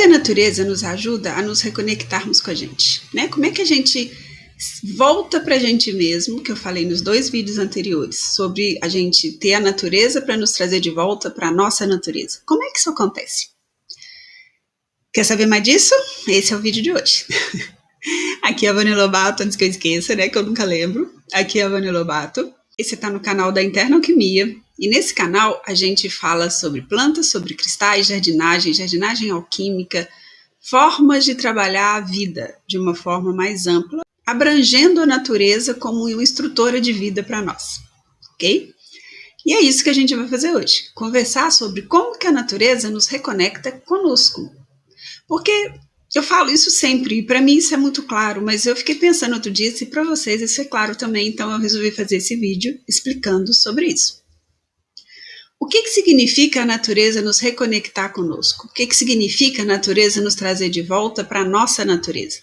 a natureza nos ajuda a nos reconectarmos com a gente, né? Como é que a gente volta para a gente mesmo, que eu falei nos 2 vídeos anteriores, sobre a gente ter a natureza para nos trazer de volta para a nossa natureza. Como é que isso acontece? Quer saber mais disso? Esse é o vídeo de hoje. Aqui é a Vânia Lobato, antes que eu esqueça, né, que eu nunca lembro. Aqui é a Vânia Lobato. Esse tá no canal da Interna Alquimia. E nesse canal a gente fala sobre plantas, sobre cristais, jardinagem alquímica, formas de trabalhar a vida de uma forma mais ampla, abrangendo a natureza como uma instrutora de vida para nós, ok? E é isso que a gente vai fazer hoje, conversar sobre como que a natureza nos reconecta conosco. Porque eu falo isso sempre, e para mim isso é muito claro, mas eu fiquei pensando outro dia se para vocês isso é claro também, então eu resolvi fazer esse vídeo explicando sobre isso. O que significa a natureza nos reconectar conosco? O que significa a natureza nos trazer de volta para a nossa natureza?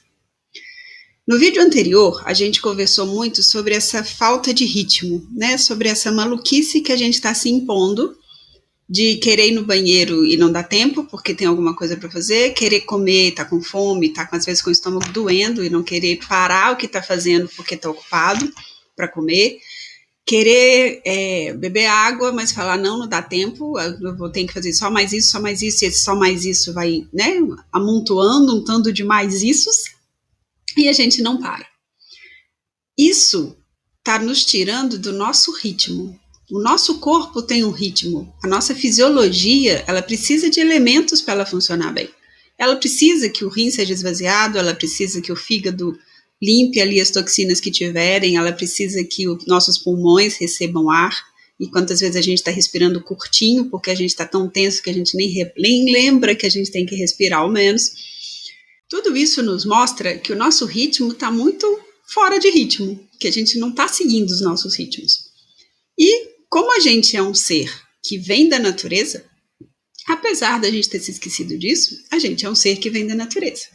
No vídeo anterior, a gente conversou muito sobre essa falta de ritmo, né? Sobre essa maluquice que a gente está se impondo de querer ir no banheiro e não dá tempo porque tem alguma coisa para fazer, querer comer, tá com fome, tá às vezes com o estômago doendo e não querer parar o que tá fazendo porque tá ocupado para comer, querer beber água, mas falar não dá tempo, eu vou ter que fazer só mais isso, e esse só mais isso vai, né, amontoando um tanto de mais issos e a gente não para. Isso tá nos tirando do nosso ritmo. O nosso corpo tem um ritmo, a nossa fisiologia, ela precisa de elementos para ela funcionar bem. Ela precisa que o rim seja esvaziado, ela precisa que o fígado limpe ali as toxinas que tiverem, ela precisa que os nossos pulmões recebam ar, e quantas vezes a gente está respirando curtinho, porque a gente está tão tenso que a gente nem lembra que a gente tem que respirar ao menos. Tudo isso nos mostra que o nosso ritmo está muito fora de ritmo, que a gente não está seguindo os nossos ritmos. E como a gente é um ser que vem da natureza, apesar da gente ter se esquecido disso, a gente é um ser que vem da natureza.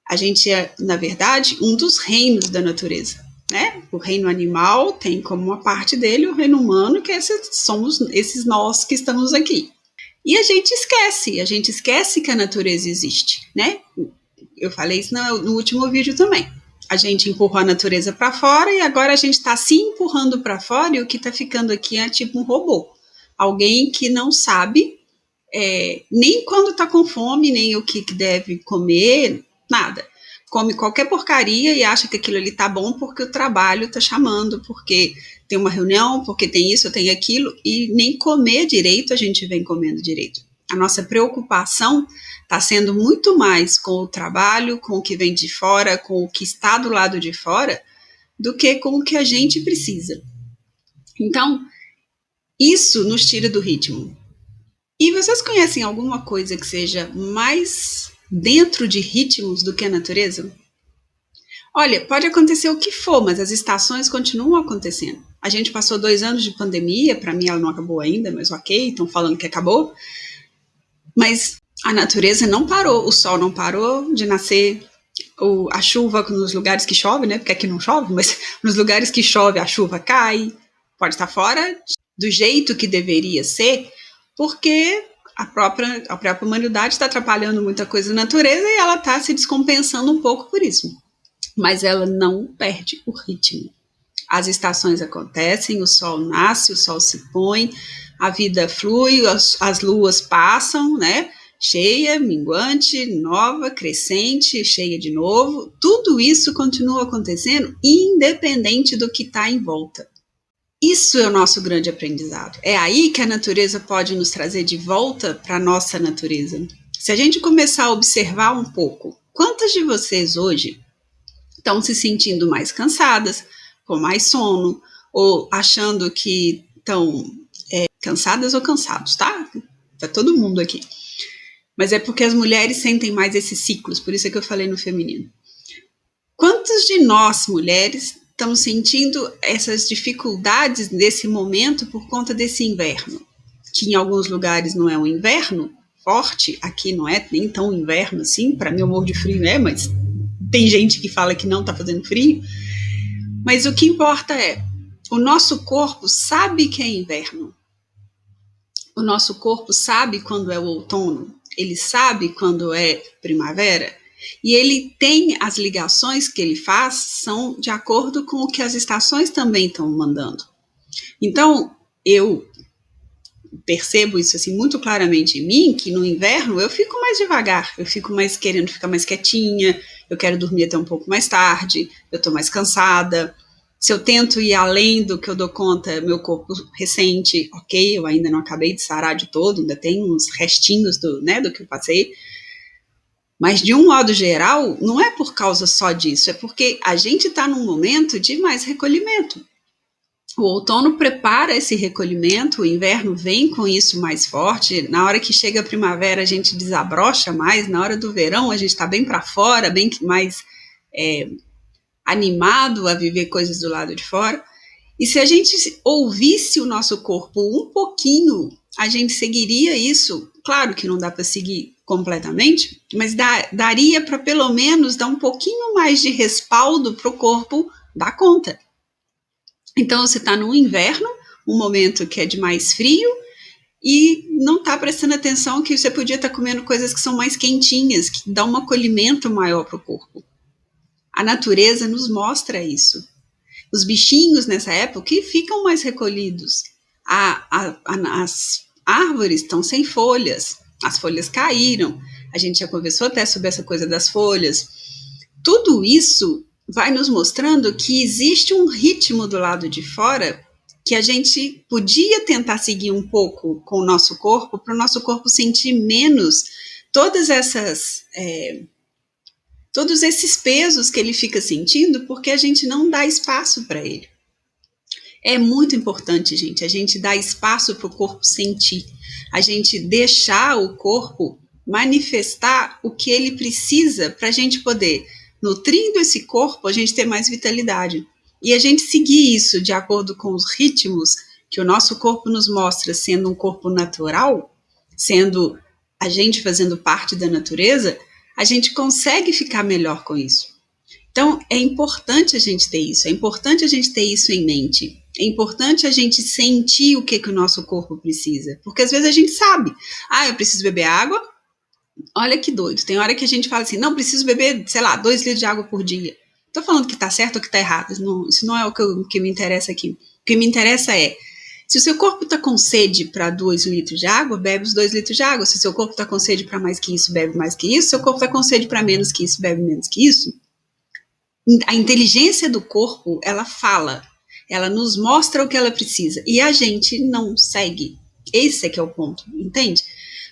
A gente é, na verdade, um dos reinos da natureza, né? O reino animal tem como uma parte dele o reino humano, que somos esses nós que estamos aqui. E a gente esquece que a natureza existe, né? Eu falei isso no último vídeo também. A gente empurrou a natureza para fora e agora a gente está se empurrando para fora e o que está ficando aqui é tipo um robô. Alguém que não sabe nem quando está com fome, nem o que deve comer, nada. Come qualquer porcaria e acha que aquilo ali tá bom porque o trabalho tá chamando, porque tem uma reunião, porque tem isso, tem aquilo, e nem comer direito a gente vem comendo direito. A nossa preocupação está sendo muito mais com o trabalho, com o que vem de fora, com o que está do lado de fora, do que com o que a gente precisa. Então, isso nos tira do ritmo. E vocês conhecem alguma coisa que seja mais dentro de ritmos do que a natureza? Olha, pode acontecer o que for, mas as estações continuam acontecendo. A gente passou 2 anos de pandemia, para mim ela não acabou ainda, mas ok, estão falando que acabou. Mas a natureza não parou, o sol não parou de nascer, a chuva nos lugares que chove, né? Porque aqui não chove, mas nos lugares que chove a chuva cai, pode estar fora do jeito que deveria ser, porque a própria humanidade está atrapalhando muita coisa na natureza e ela está se descompensando um pouco por isso. Mas ela não perde o ritmo. As estações acontecem, o sol nasce, o sol se põe, a vida flui, as luas passam, né? Cheia, minguante, nova, crescente, cheia de novo. Tudo isso continua acontecendo independente do que está em volta. Isso é o nosso grande aprendizado. É aí que a natureza pode nos trazer de volta para a nossa natureza. Se a gente começar a observar um pouco, quantas de vocês hoje estão se sentindo mais cansadas, com mais sono, ou achando que estão cansadas ou cansados, tá? Tá todo mundo aqui. Mas é porque as mulheres sentem mais esses ciclos, por isso é que eu falei no feminino. Quantas de nós, mulheres, estamos sentindo essas dificuldades nesse momento por conta desse inverno? Que em alguns lugares não é um inverno forte, aqui não é nem tão inverno assim, para mim eu morro de frio, né? Mas tem gente que fala que não está fazendo frio. Mas o que importa é, o nosso corpo sabe que é inverno. O nosso corpo sabe quando é o outono. ele sabe quando é primavera, e ele tem as ligações que ele faz são de acordo com o que as estações também estão mandando. Então, eu percebo isso assim muito claramente em mim, que no inverno eu fico mais devagar, eu fico mais querendo ficar mais quietinha, eu quero dormir até um pouco mais tarde, eu tô mais cansada. Se eu tento ir além do que eu dou conta, meu corpo ressente, ok, eu ainda não acabei de sarar de todo, ainda tem uns restinhos do que eu passei, mas de um modo geral, não é por causa só disso, é porque a gente está num momento de mais recolhimento. O outono prepara esse recolhimento, o inverno vem com isso mais forte. Na hora que chega a primavera, a gente desabrocha mais. Na hora do verão, a gente está bem para fora, bem mais animado a viver coisas do lado de fora. E se a gente ouvisse o nosso corpo um pouquinho, a gente seguiria isso. Claro que não dá para seguir completamente, mas daria para pelo menos dar um pouquinho mais de respaldo para o corpo dar conta. Então você está no inverno, um momento que é de mais frio, e não está prestando atenção que você podia estar comendo coisas que são mais quentinhas, que dão um acolhimento maior para o corpo. A natureza nos mostra isso. Os bichinhos nessa época ficam mais recolhidos. As árvores estão sem folhas, as folhas caíram. A gente já conversou até sobre essa coisa das folhas. Tudo isso vai nos mostrando que existe um ritmo do lado de fora que a gente podia tentar seguir um pouco com o nosso corpo, para o nosso corpo sentir menos todas essas todos esses pesos que ele fica sentindo, porque a gente não dá espaço para ele. É muito importante, gente, a gente dar espaço para o corpo sentir, a gente deixar o corpo manifestar o que ele precisa para a gente poder, nutrindo esse corpo, a gente ter mais vitalidade. E a gente seguir isso de acordo com os ritmos que o nosso corpo nos mostra, sendo um corpo natural, sendo a gente fazendo parte da natureza, a gente consegue ficar melhor com isso. Então, é importante a gente ter isso, é importante a gente ter isso em mente. É importante a gente sentir o que o nosso corpo precisa. Porque às vezes a gente sabe, eu preciso beber água. Olha que doido, tem hora que a gente fala assim, não, preciso beber, 2 litros de água por dia. Estou falando que está certo ou que está errado, isso não é o que me interessa aqui. O que me interessa é, se o seu corpo está com sede para 2 litros de água, bebe os 2 litros de água. Se o seu corpo está com sede para mais que isso, bebe mais que isso. Se o seu corpo está com sede para menos que isso, bebe menos que isso. A inteligência do corpo, ela fala, ela nos mostra o que ela precisa e a gente não segue. Esse é que é o ponto, entende?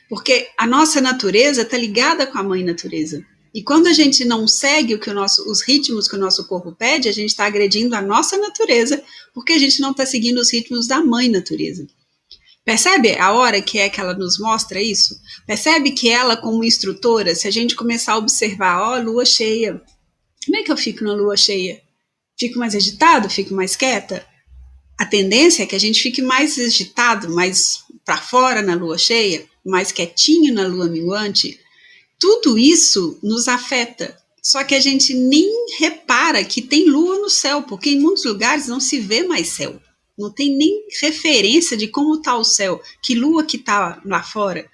Porque a nossa natureza está ligada com a mãe natureza. E quando a gente não segue os ritmos que o nosso corpo pede, a gente está agredindo a nossa natureza, porque a gente não está seguindo os ritmos da mãe natureza. Percebe a hora que é que ela nos mostra isso? Percebe que ela, como instrutora, se a gente começar a observar, lua cheia, como é que eu fico na lua cheia? Fico mais agitado? Fico mais quieta? A tendência é que a gente fique mais agitado, mais para fora na lua cheia, mais quietinho na lua minguante. Tudo isso nos afeta. Só que a gente nem repara que tem lua no céu, porque em muitos lugares não se vê mais céu. Não tem nem referência de como está o céu, que lua que está lá fora.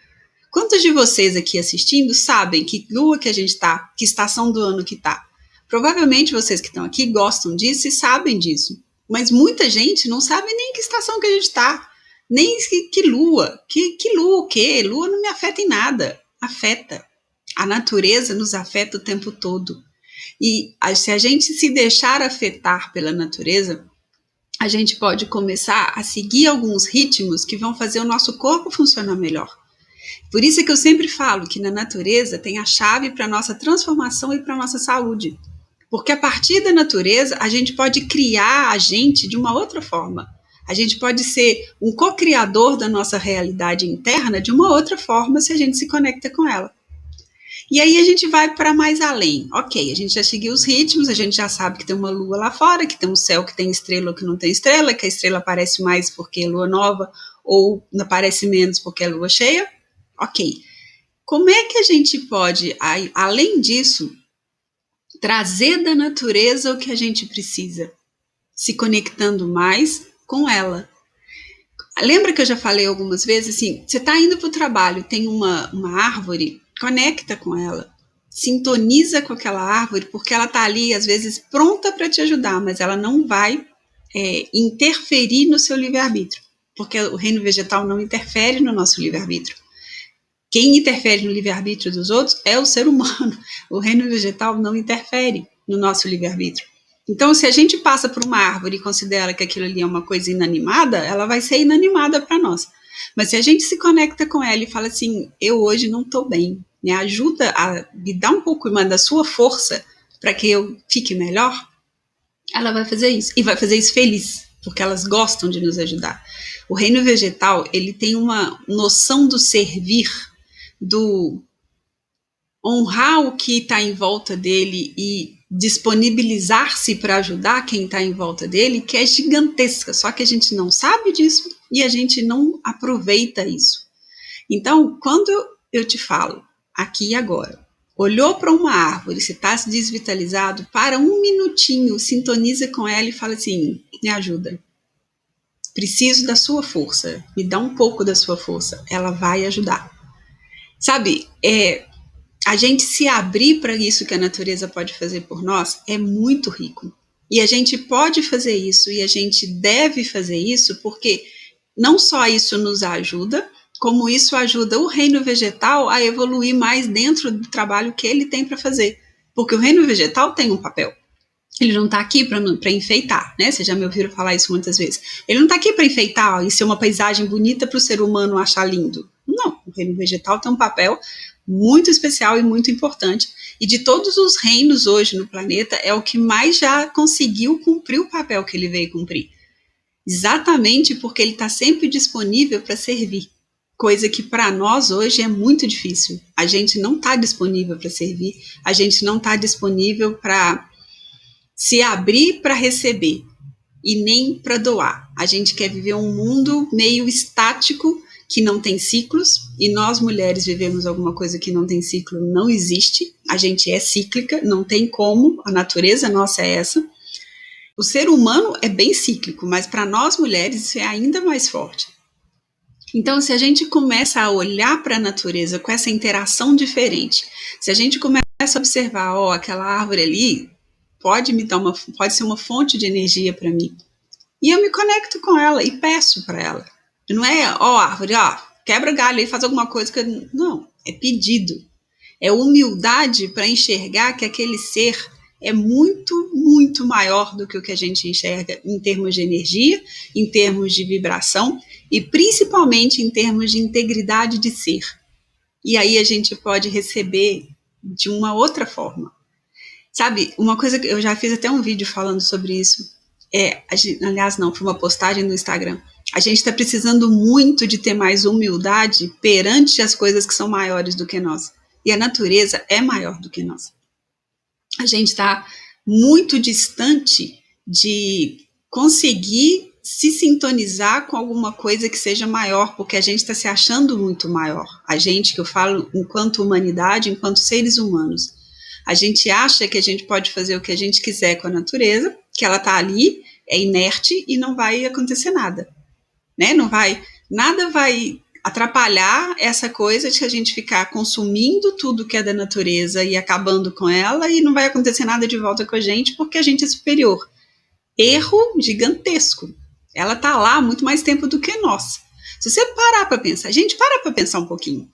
Quantos de vocês aqui assistindo sabem que lua que a gente está, que estação do ano que está? Provavelmente vocês que estão aqui gostam disso e sabem disso. Mas muita gente não sabe nem que estação que a gente está. Nem que lua. Que lua o quê? Lua não me afeta em nada. Afeta. A natureza nos afeta o tempo todo. E se a gente se deixar afetar pela natureza, a gente pode começar a seguir alguns ritmos que vão fazer o nosso corpo funcionar melhor. Por isso é que eu sempre falo que na natureza tem a chave para a nossa transformação e para a nossa saúde. Porque a partir da natureza, a gente pode criar a gente de uma outra forma. A gente pode ser um co-criador da nossa realidade interna de uma outra forma se a gente se conecta com ela. E aí a gente vai para mais além. Ok, a gente já seguiu os ritmos, a gente já sabe que tem uma lua lá fora, que tem um céu que tem estrela ou que não tem estrela, que a estrela aparece mais porque é lua nova ou aparece menos porque é lua cheia. Ok. Como é que a gente pode, além disso, trazer da natureza o que a gente precisa, se conectando mais com ela? Lembra que eu já falei algumas vezes, assim, você está indo para o trabalho, tem uma árvore, conecta com ela, sintoniza com aquela árvore, porque ela está ali, às vezes, pronta para te ajudar, mas ela não vai interferir no seu livre-arbítrio, porque o reino vegetal não interfere no nosso livre-arbítrio. Quem interfere no livre-arbítrio dos outros é o ser humano. O reino vegetal não interfere no nosso livre-arbítrio. Então, se a gente passa por uma árvore e considera que aquilo ali é uma coisa inanimada, ela vai ser inanimada para nós. Mas se a gente se conecta com ela e fala assim, eu hoje não estou bem, me ajuda a me dar um pouco da sua força para que eu fique melhor, ela vai fazer isso. E vai fazer isso feliz, porque elas gostam de nos ajudar. O reino vegetal, ele tem uma noção do servir, do honrar o que está em volta dele e disponibilizar-se para ajudar quem está em volta dele, que é gigantesca, só que a gente não sabe disso e a gente não aproveita isso. Então, quando eu te falo, aqui e agora, olhou para uma árvore, se está desvitalizado, para um minutinho, sintoniza com ela e fala assim, me ajuda. Preciso da sua força, me dá um pouco da sua força, ela vai ajudar. Sabe, a gente se abrir para isso que a natureza pode fazer por nós é muito rico. E a gente pode fazer isso e a gente deve fazer isso porque não só isso nos ajuda, como isso ajuda o reino vegetal a evoluir mais dentro do trabalho que ele tem para fazer. Porque o reino vegetal tem um papel. Ele não está aqui para enfeitar, né? Vocês já me ouviram falar isso muitas vezes. Ele não está aqui para enfeitar e ser uma paisagem bonita para o ser humano achar lindo. Não, o reino vegetal tem um papel muito especial e muito importante. E de todos os reinos hoje no planeta, é o que mais já conseguiu cumprir o papel que ele veio cumprir. Exatamente porque ele está sempre disponível para servir. Coisa que para nós hoje é muito difícil. A gente não está disponível para servir, a gente não está disponível para se abrir para receber e nem para doar. A gente quer viver um mundo meio estático, que não tem ciclos, e nós mulheres vivemos alguma coisa que não tem ciclo, não existe. A gente é cíclica, não tem como, a natureza nossa é essa. O ser humano é bem cíclico, mas para nós mulheres isso é ainda mais forte. Então, se a gente começa a olhar para a natureza com essa interação diferente, se a gente começa a observar, ó, aquela árvore ali pode ser uma fonte de energia para mim. E eu me conecto com ela e peço para ela. Não é, ó, árvore, ó, quebra galho aí, faz alguma coisa que não, é pedido. É humildade para enxergar que aquele ser é muito, muito maior do que o que a gente enxerga em termos de energia, em termos de vibração e principalmente em termos de integridade de ser. E aí a gente pode receber de uma outra forma. Sabe, uma coisa que eu já fiz até um vídeo falando sobre isso, aliás não, foi uma postagem no Instagram, a gente está precisando muito de ter mais humildade perante as coisas que são maiores do que nós. E a natureza é maior do que nós. A gente está muito distante de conseguir se sintonizar com alguma coisa que seja maior, porque a gente está se achando muito maior. A gente, que eu falo enquanto humanidade, enquanto seres humanos. A gente acha que a gente pode fazer o que a gente quiser com a natureza, que ela está ali, é inerte e não vai acontecer nada. Né? Nada vai atrapalhar essa coisa de a gente ficar consumindo tudo que é da natureza e acabando com ela e não vai acontecer nada de volta com a gente porque a gente é superior. Erro gigantesco. Ela está lá há muito mais tempo do que nós. Se você parar para pensar, gente, para para pensar um pouquinho.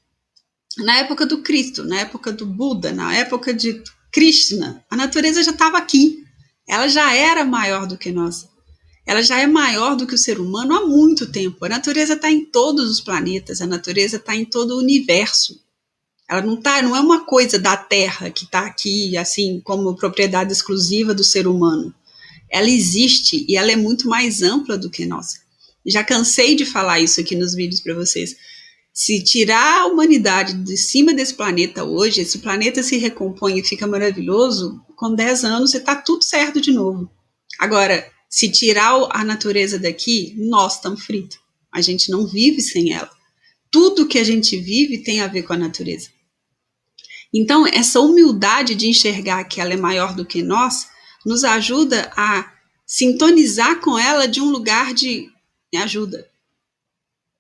Na época do Cristo, na época do Buda, na época de Krishna, a natureza já estava aqui. Ela já era maior do que nós. Ela já é maior do que o ser humano há muito tempo. A natureza está em todos os planetas, a natureza está em todo o universo. Ela não é uma coisa da Terra que está aqui, assim, como propriedade exclusiva do ser humano. Ela existe e ela é muito mais ampla do que nós. Já cansei de falar isso aqui nos vídeos para vocês. Se tirar a humanidade de cima desse planeta hoje, esse planeta se recompõe e fica maravilhoso, com 10 anos está tudo certo de novo. Agora, se tirar a natureza daqui, nós estamos fritos. A gente não vive sem ela. Tudo que a gente vive tem a ver com a natureza. Então, essa humildade de enxergar que ela é maior do que nós, nos ajuda a sintonizar com ela de um lugar de me ajuda.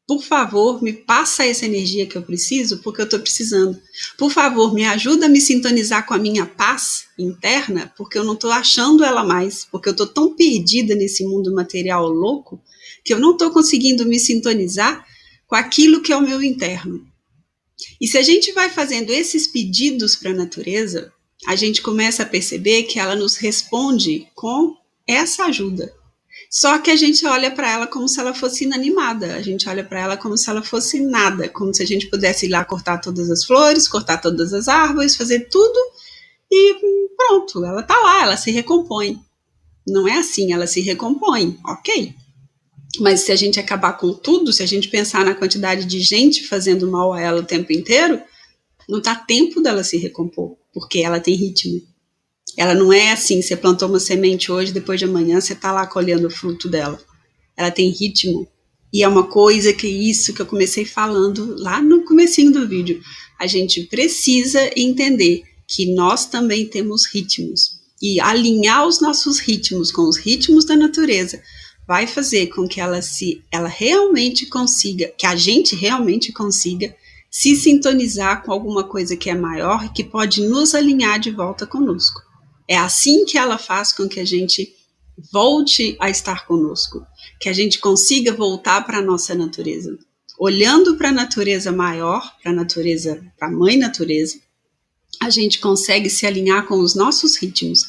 Por favor, me passa essa energia que eu preciso, porque eu estou precisando. Por favor, me ajuda a me sintonizar com a minha paz interna, porque eu não estou achando ela mais, porque eu estou tão perdida nesse mundo material louco, que eu não estou conseguindo me sintonizar com aquilo que é o meu interno. E se a gente vai fazendo esses pedidos para a natureza, a gente começa a perceber que ela nos responde com essa ajuda. Só que a gente olha para ela como se ela fosse inanimada, a gente olha para ela como se ela fosse nada, como se a gente pudesse ir lá cortar todas as flores, cortar todas as árvores, fazer tudo e pronto, ela tá lá, ela se recompõe. Não é assim, ela se recompõe, ok. Mas se a gente acabar com tudo, se a gente pensar na quantidade de gente fazendo mal a ela o tempo inteiro, não dá tempo dela se recompor, porque ela tem ritmo. Ela não é assim, você plantou uma semente hoje, depois de amanhã você está lá colhendo o fruto dela. Ela tem ritmo. E é uma coisa que isso que eu comecei falando lá no comecinho do vídeo. A gente precisa entender que nós também temos ritmos. E alinhar os nossos ritmos com os ritmos da natureza vai fazer com que ela realmente consiga, que a gente realmente consiga se sintonizar com alguma coisa que é maior, que pode nos alinhar de volta conosco. É assim que ela faz com que a gente volte a estar conosco, que a gente consiga voltar para a nossa natureza. Olhando para a natureza maior, para a natureza, para a mãe natureza, a gente consegue se alinhar com os nossos ritmos.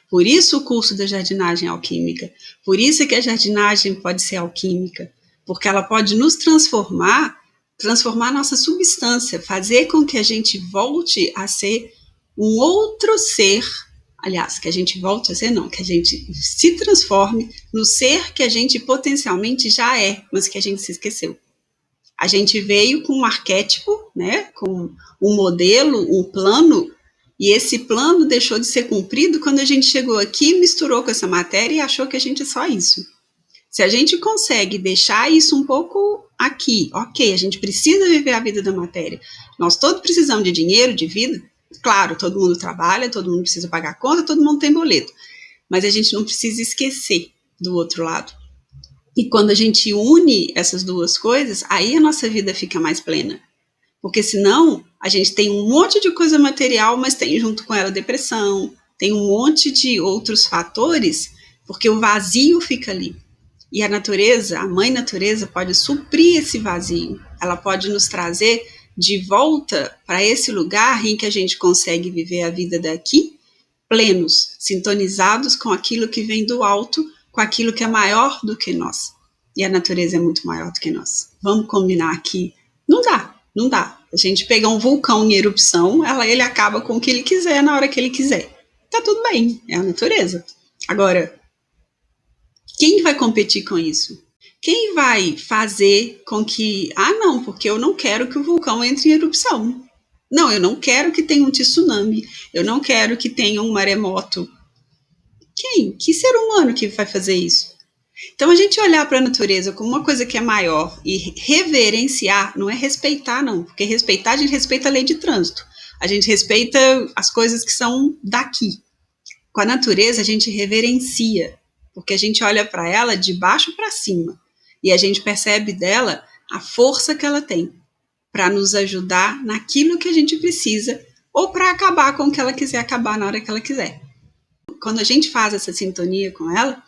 Por isso o curso da jardinagem alquímica, por isso que a jardinagem pode ser alquímica, porque ela pode nos transformar a nossa substância, fazer com que a gente volte a ser um outro ser. Aliás, que a gente volte a ser, não, que a gente se transforme no ser que a gente potencialmente já é, mas que a gente se esqueceu. A gente veio com um arquétipo, né, com um modelo, um plano, e esse plano deixou de ser cumprido quando a gente chegou aqui, misturou com essa matéria e achou que a gente é só isso. Se a gente consegue deixar isso um pouco aqui, ok, a gente precisa viver a vida da matéria. Nós todos precisamos de dinheiro, de vida. Claro, todo mundo trabalha, todo mundo precisa pagar conta, todo mundo tem boleto. Mas a gente não precisa esquecer do outro lado. E quando a gente une essas duas coisas, aí a nossa vida fica mais plena. Porque senão a gente tem um monte de coisa material, mas tem junto com ela depressão, tem um monte de outros fatores, porque o vazio fica ali. E a natureza, a mãe natureza, pode suprir esse vazio. Ela pode nos trazer de volta para esse lugar em que a gente consegue viver a vida daqui, plenos, sintonizados com aquilo que vem do alto, com aquilo que é maior do que nós. E a natureza é muito maior do que nós. Vamos combinar aqui? Não dá, não dá. A gente pegar um vulcão em erupção, ele acaba com o que ele quiser na hora que ele quiser. Tá tudo bem, é a natureza. Agora, quem vai competir com isso? Quem vai fazer com que, não, porque eu não quero que o vulcão entre em erupção. Não, eu não quero que tenha um tsunami. Eu não quero que tenha um maremoto. Quem? Que ser humano que vai fazer isso? Então, a gente olhar para a natureza como uma coisa que é maior e reverenciar, não é respeitar, não, porque respeitar, a gente respeita a lei de trânsito, a gente respeita as coisas que são daqui. Com a natureza, a gente reverencia, porque a gente olha para ela de baixo para cima e a gente percebe dela a força que ela tem para nos ajudar naquilo que a gente precisa ou para acabar com o que ela quiser acabar na hora que ela quiser. Quando a gente faz essa sintonia com ela,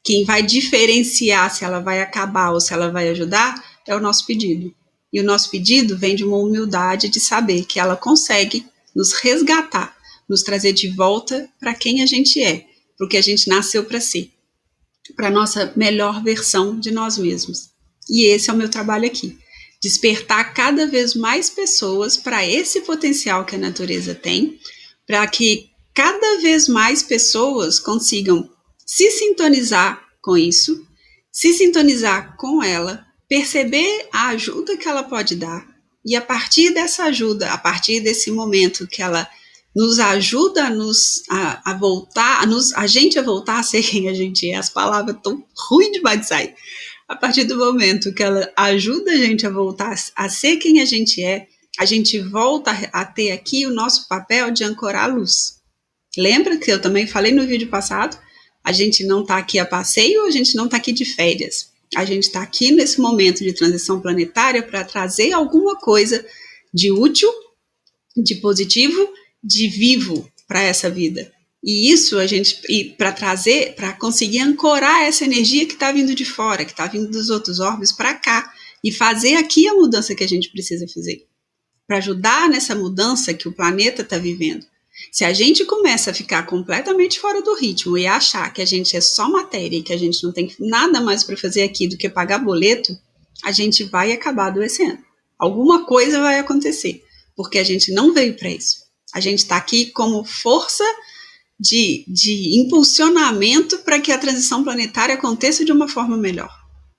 quem vai diferenciar se ela vai acabar ou se ela vai ajudar é o nosso pedido. E o nosso pedido vem de uma humildade de saber que ela consegue nos resgatar, nos trazer de volta para quem a gente é, para o que a gente nasceu para ser, para a nossa melhor versão de nós mesmos. E esse é o meu trabalho aqui. Despertar cada vez mais pessoas para esse potencial que a natureza tem, para que cada vez mais pessoas consigam se sintonizar com isso, se sintonizar com ela, perceber a ajuda que ela pode dar e a partir dessa ajuda, a partir desse momento que ela nos ajuda a voltar, a gente a voltar a ser quem a gente é, as palavras estão ruins demais de sair. A partir do momento que ela ajuda a gente a voltar a ser quem a gente volta a ter aqui o nosso papel de ancorar a luz. Lembra que eu também falei no vídeo passado? A gente não está aqui a passeio, a gente não está aqui de férias. A gente está aqui nesse momento de transição planetária para trazer alguma coisa de útil, de positivo, de vivo para essa vida. E isso a gente, para trazer, para conseguir ancorar essa energia que está vindo de fora, que está vindo dos outros orbes para cá, e fazer aqui a mudança que a gente precisa fazer, para ajudar nessa mudança que o planeta está vivendo. Se a gente começa a ficar completamente fora do ritmo e achar que a gente é só matéria e que a gente não tem nada mais para fazer aqui do que pagar boleto, a gente vai acabar adoecendo. Alguma coisa vai acontecer, porque a gente não veio para isso. A gente está aqui como força de impulsionamento para que a transição planetária aconteça de uma forma melhor.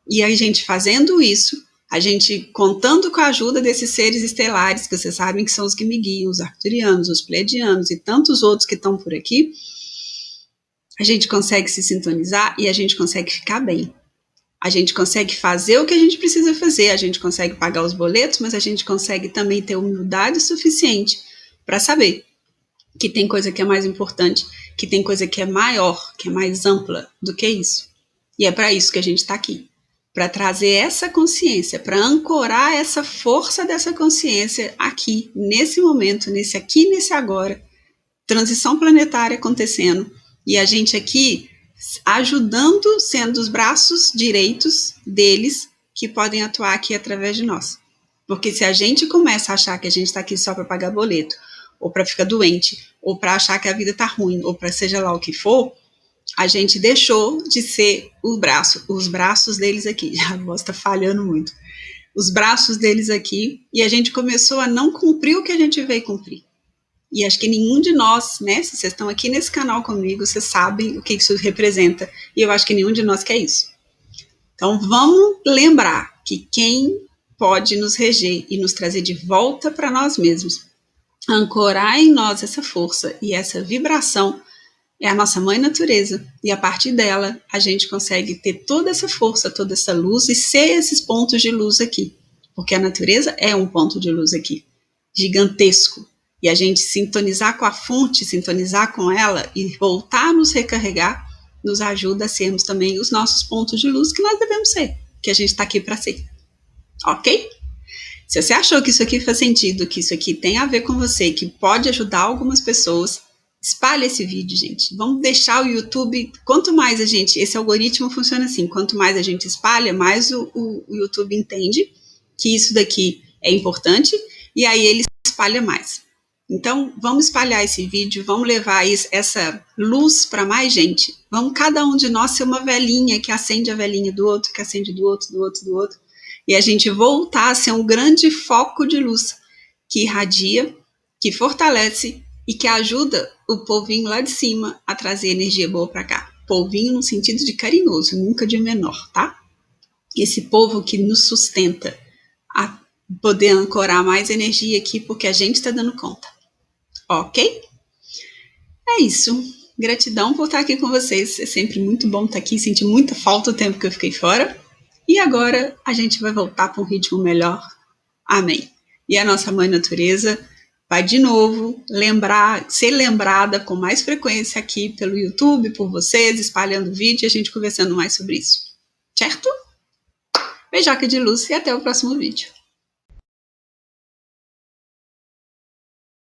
E a gente fazendo isso, a gente contando com a ajuda desses seres estelares, que vocês sabem que são os que me guiam, os arcturianos, os pleiadianos e tantos outros que estão por aqui, a gente consegue se sintonizar e a gente consegue ficar bem. A gente consegue fazer o que a gente precisa fazer, a gente consegue pagar os boletos, mas a gente consegue também ter humildade suficiente para saber que tem coisa que é mais importante, que tem coisa que é maior, que é mais ampla do que isso. E é para isso que a gente está aqui, para trazer essa consciência, para ancorar essa força dessa consciência aqui, nesse momento, nesse aqui, nesse agora, transição planetária acontecendo, e a gente aqui ajudando, sendo os braços direitos deles que podem atuar aqui através de nós. Porque se a gente começa a achar que a gente está aqui só para pagar boleto, ou para ficar doente, ou para achar que a vida está ruim, ou para seja lá o que for, a gente deixou de ser os braços deles aqui. A voz está falhando muito. Os braços deles aqui, e a gente começou a não cumprir o que a gente veio cumprir. E acho que nenhum de nós, né, se vocês estão aqui nesse canal comigo, vocês sabem o que isso representa, e eu acho que nenhum de nós quer isso. Então vamos lembrar que quem pode nos reger e nos trazer de volta para nós mesmos, ancorar em nós essa força e essa vibração, é a nossa mãe natureza, e a partir dela a gente consegue ter toda essa força, toda essa luz e ser esses pontos de luz aqui, porque a natureza é um ponto de luz aqui, gigantesco, e a gente sintonizar com a fonte, sintonizar com ela e voltar a nos recarregar, nos ajuda a sermos também os nossos pontos de luz que nós devemos ser, que a gente está aqui para ser, ok? Se você achou que isso aqui faz sentido, que isso aqui tem a ver com você, que pode ajudar algumas pessoas, espalhe esse vídeo, gente. Vamos deixar o YouTube, quanto mais a gente, esse algoritmo funciona assim, quanto mais a gente espalha, mais o YouTube entende que isso daqui é importante e aí ele espalha mais. Então, vamos espalhar esse vídeo, vamos levar essa luz para mais gente. Vamos cada um de nós ser uma velhinha que acende a velhinha do outro, que acende do outro, do outro, do outro. E a gente voltar a ser um grande foco de luz que irradia, que fortalece e que ajuda o povinho lá de cima a trazer energia boa para cá. Povinho no sentido de carinhoso, nunca de menor, tá? Esse povo que nos sustenta a poder ancorar mais energia aqui porque a gente está dando conta. Ok? É isso. Gratidão por estar aqui com vocês. É sempre muito bom estar aqui. Senti muita falta do tempo que eu fiquei fora. E agora a gente vai voltar para um ritmo melhor. Amém. E a nossa mãe natureza vai de novo ser lembrada com mais frequência aqui pelo YouTube, por vocês, espalhando o vídeo e a gente conversando mais sobre isso. Certo? Beijoca de luz e até o próximo vídeo.